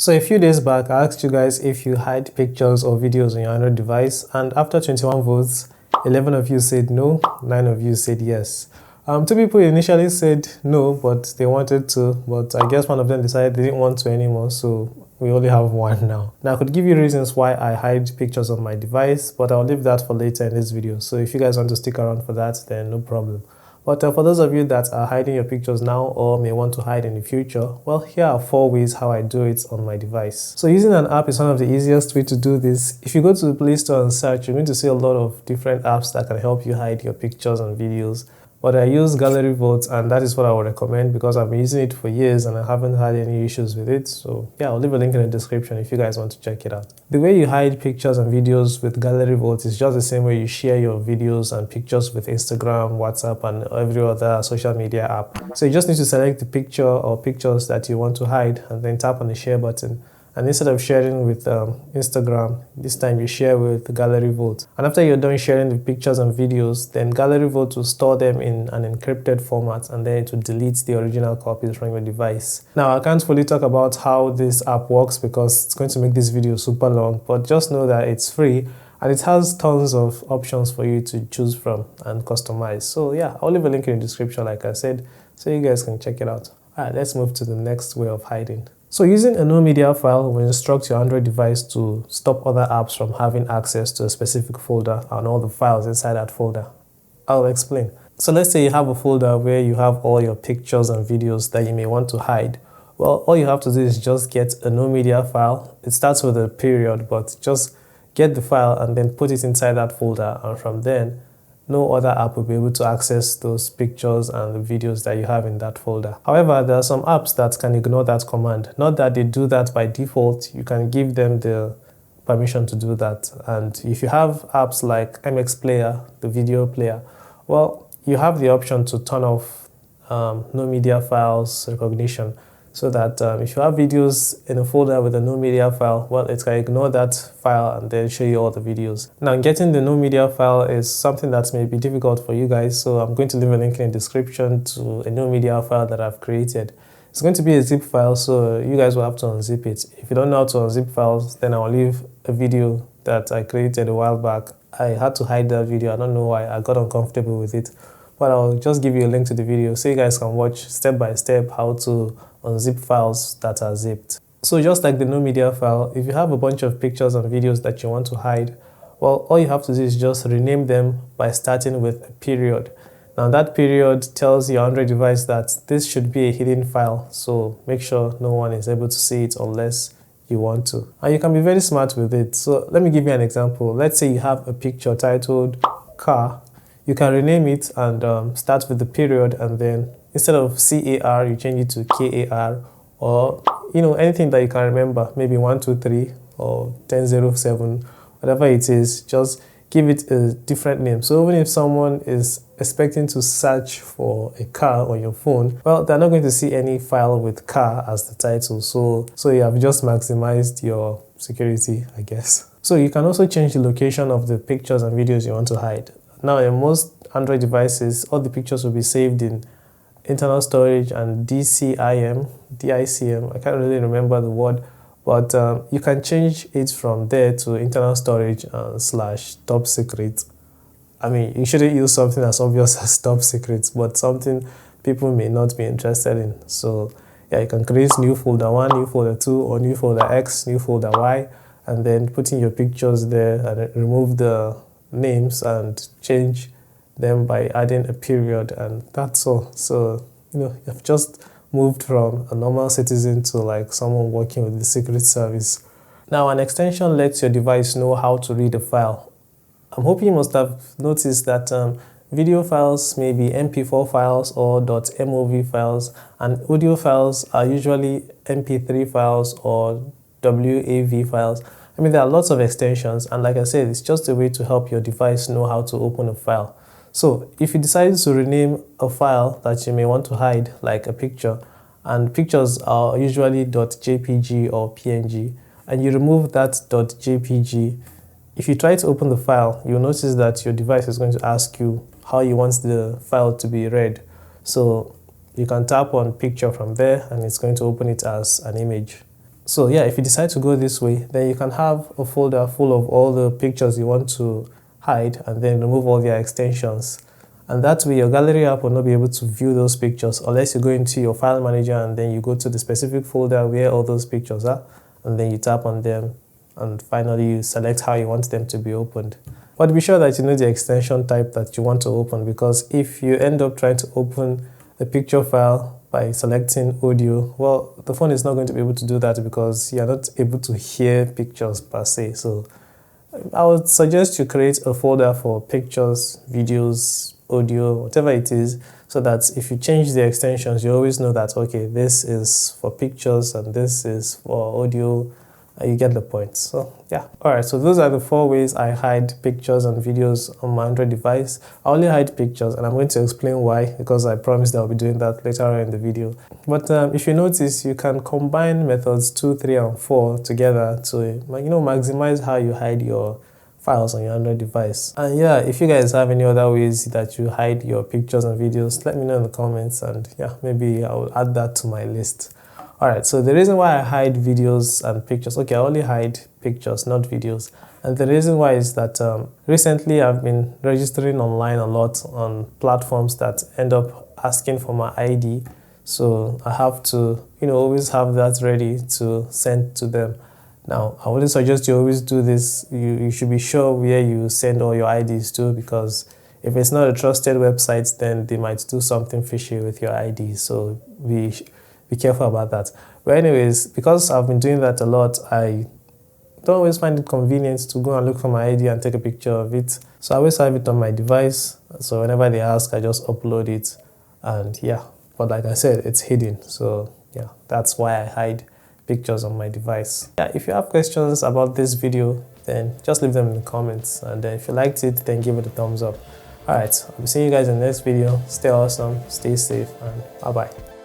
So a few days back, I asked you guys if you hide pictures or videos on your Android device, and after 21 votes, 11 of you said no, 9 of you said yes. Two people initially said no, but they wanted to, but I guess one of them decided they didn't want to anymore, so we only have one now. Now, I could give you reasons why I hide pictures on my device, but I'll leave that for later in this video. So if you guys want to stick around for that, then no problem. But for those of you that are hiding your pictures now or may want to hide in the future, well, here are 4 ways how I do it on my device. So using an app is one of the easiest way to do this. If you go to the Play Store and search, you're going to see a lot of different apps that can help you hide your pictures and videos. But I use Gallery Vault, and that is what I would recommend because I've been using it for years and I haven't had any issues with it. So yeah, I'll leave a link in the description if you guys want to check it out. The way you hide pictures and videos with Gallery Vault is just the same way you share your videos and pictures with Instagram, WhatsApp, and every other social media app. So you just need to select the picture or pictures that you want to hide and then tap on the share button. And instead of sharing with Instagram, this time you share with Gallery Vault. And after you're done sharing the pictures and videos, then Gallery Vault will store them in an encrypted format, and then it will delete the original copies from your device. Now, I can't fully talk about how this app works because it's going to make this video super long, but just know that it's free and it has tons of options for you to choose from and customize. So yeah, I'll leave a link in the description like I said, so you guys can check it out. Alright, let's move to the next way of hiding. So using a nomedia file will instruct your Android device to stop other apps from having access to a specific folder and all the files inside that folder. I'll explain. So let's say you have a folder where you have all your pictures and videos that you may want to hide. Well, all you have to do is just get a nomedia file. It starts with a period, but just get the file and then put it inside that folder, and from then no other app will be able to access those pictures and the videos that you have in that folder. However, there are some apps that can ignore that command. Not that they do that by default, you can give them the permission to do that. And if you have apps like MX Player, the video player, well, you have the option to turn off no media files recognition, so that if you have videos in a folder with a no media file, well, it can ignore that file and then show you all the videos. Now, getting the no media file is something that may be difficult for you guys, so I'm going to leave a link in the description to a no media file that I've created. It's going to be a zip file, so you guys will have to unzip it. If you don't know how to unzip files, then I'll leave a video that I created a while back. I had to hide that video. I don't know why. I got uncomfortable with it. But I'll just give you a link to the video so you guys can watch step by step how to unzip files that are zipped. So just like the no media file, if you have a bunch of pictures and videos that you want to hide, well, all you have to do is just rename them by starting with a period. Now that period tells your Android device that this should be a hidden file, so make sure no one is able to see it unless you want to. And you can be very smart with it. So let me give you an example. Let's say you have a picture titled car. You can rename it and start with the period, and then instead of CAR, you change it to KAR, or anything that you can remember, maybe 123 or 1007, whatever it is, just give it a different name. So even if someone is expecting to search for a car on your phone, well, they're not going to see any file with car as the title. So you have just maximized your security, I guess. So you can also change the location of the pictures and videos you want to hide. Now, in most Android devices, all the pictures will be saved in internal storage and DICM, I can't really remember the word, but you can change it from there to internal storage / top secret. I mean, you shouldn't use something as obvious as top secret, but something people may not be interested in. So yeah, you can create new folder 1, new folder 2, or new folder X, new folder Y, and then put in your pictures there and remove the names and change them by adding a period, and that's all. So you've just moved from a normal citizen to like someone working with the Secret Service. Now, an extension lets your device know how to read a file. I'm hoping you must have noticed that video files may be MP4 files or .mov files, and audio files are usually MP3 files or WAV files. I mean, there are lots of extensions, and like I said, it's just a way to help your device know how to open a file. So if you decide to rename a file that you may want to hide, like a picture, and pictures are usually .jpg or PNG, and you remove that .jpg, if you try to open the file, you'll notice that your device is going to ask you how you want the file to be read. So you can tap on picture from there, and it's going to open it as an image. So yeah, if you decide to go this way, then you can have a folder full of all the pictures you want to hide and then remove all their extensions. And that way your gallery app will not be able to view those pictures unless you go into your file manager and then you go to the specific folder where all those pictures are, and then you tap on them and finally you select how you want them to be opened. But be sure that you know the extension type that you want to open, because if you end up trying to open a picture file by selecting audio, well, the phone is not going to be able to do that because you're not able to hear pictures per se. So I would suggest you create a folder for pictures, videos, audio, whatever it is, so that if you change the extensions, you always know that, okay, this is for pictures and this is for audio. You get the point. So yeah. Alright, so those are the 4 ways I hide pictures and videos on my Android device. I only hide pictures, and I'm going to explain why, because I promised I'll be doing that later on in the video. But if you notice, you can combine methods 2, 3, and 4 together to maximize how you hide your files on your Android device. And yeah, if you guys have any other ways that you hide your pictures and videos, let me know in the comments, and yeah, maybe I'll add that to my list. Alright, so the reason why I hide videos and pictures, okay, I only hide pictures, not videos. And the reason why is that recently I've been registering online a lot on platforms that end up asking for my ID. So I have to, always have that ready to send to them. Now, I wouldn't suggest you always do this. You should be sure where you send all your IDs to, because if it's not a trusted website, then they might do something fishy with your ID. So be careful about that. But anyways, because I've been doing that a lot, I don't always find it convenient to go and look for my ID and take a picture of it. So I always have it on my device. So whenever they ask, I just upload it. And yeah, but like I said, it's hidden. So yeah, that's why I hide pictures on my device. Yeah, if you have questions about this video, then just leave them in the comments. And if you liked it, then give it a thumbs up. Alright, I'll be seeing you guys in the next video. Stay awesome, stay safe, and bye-bye.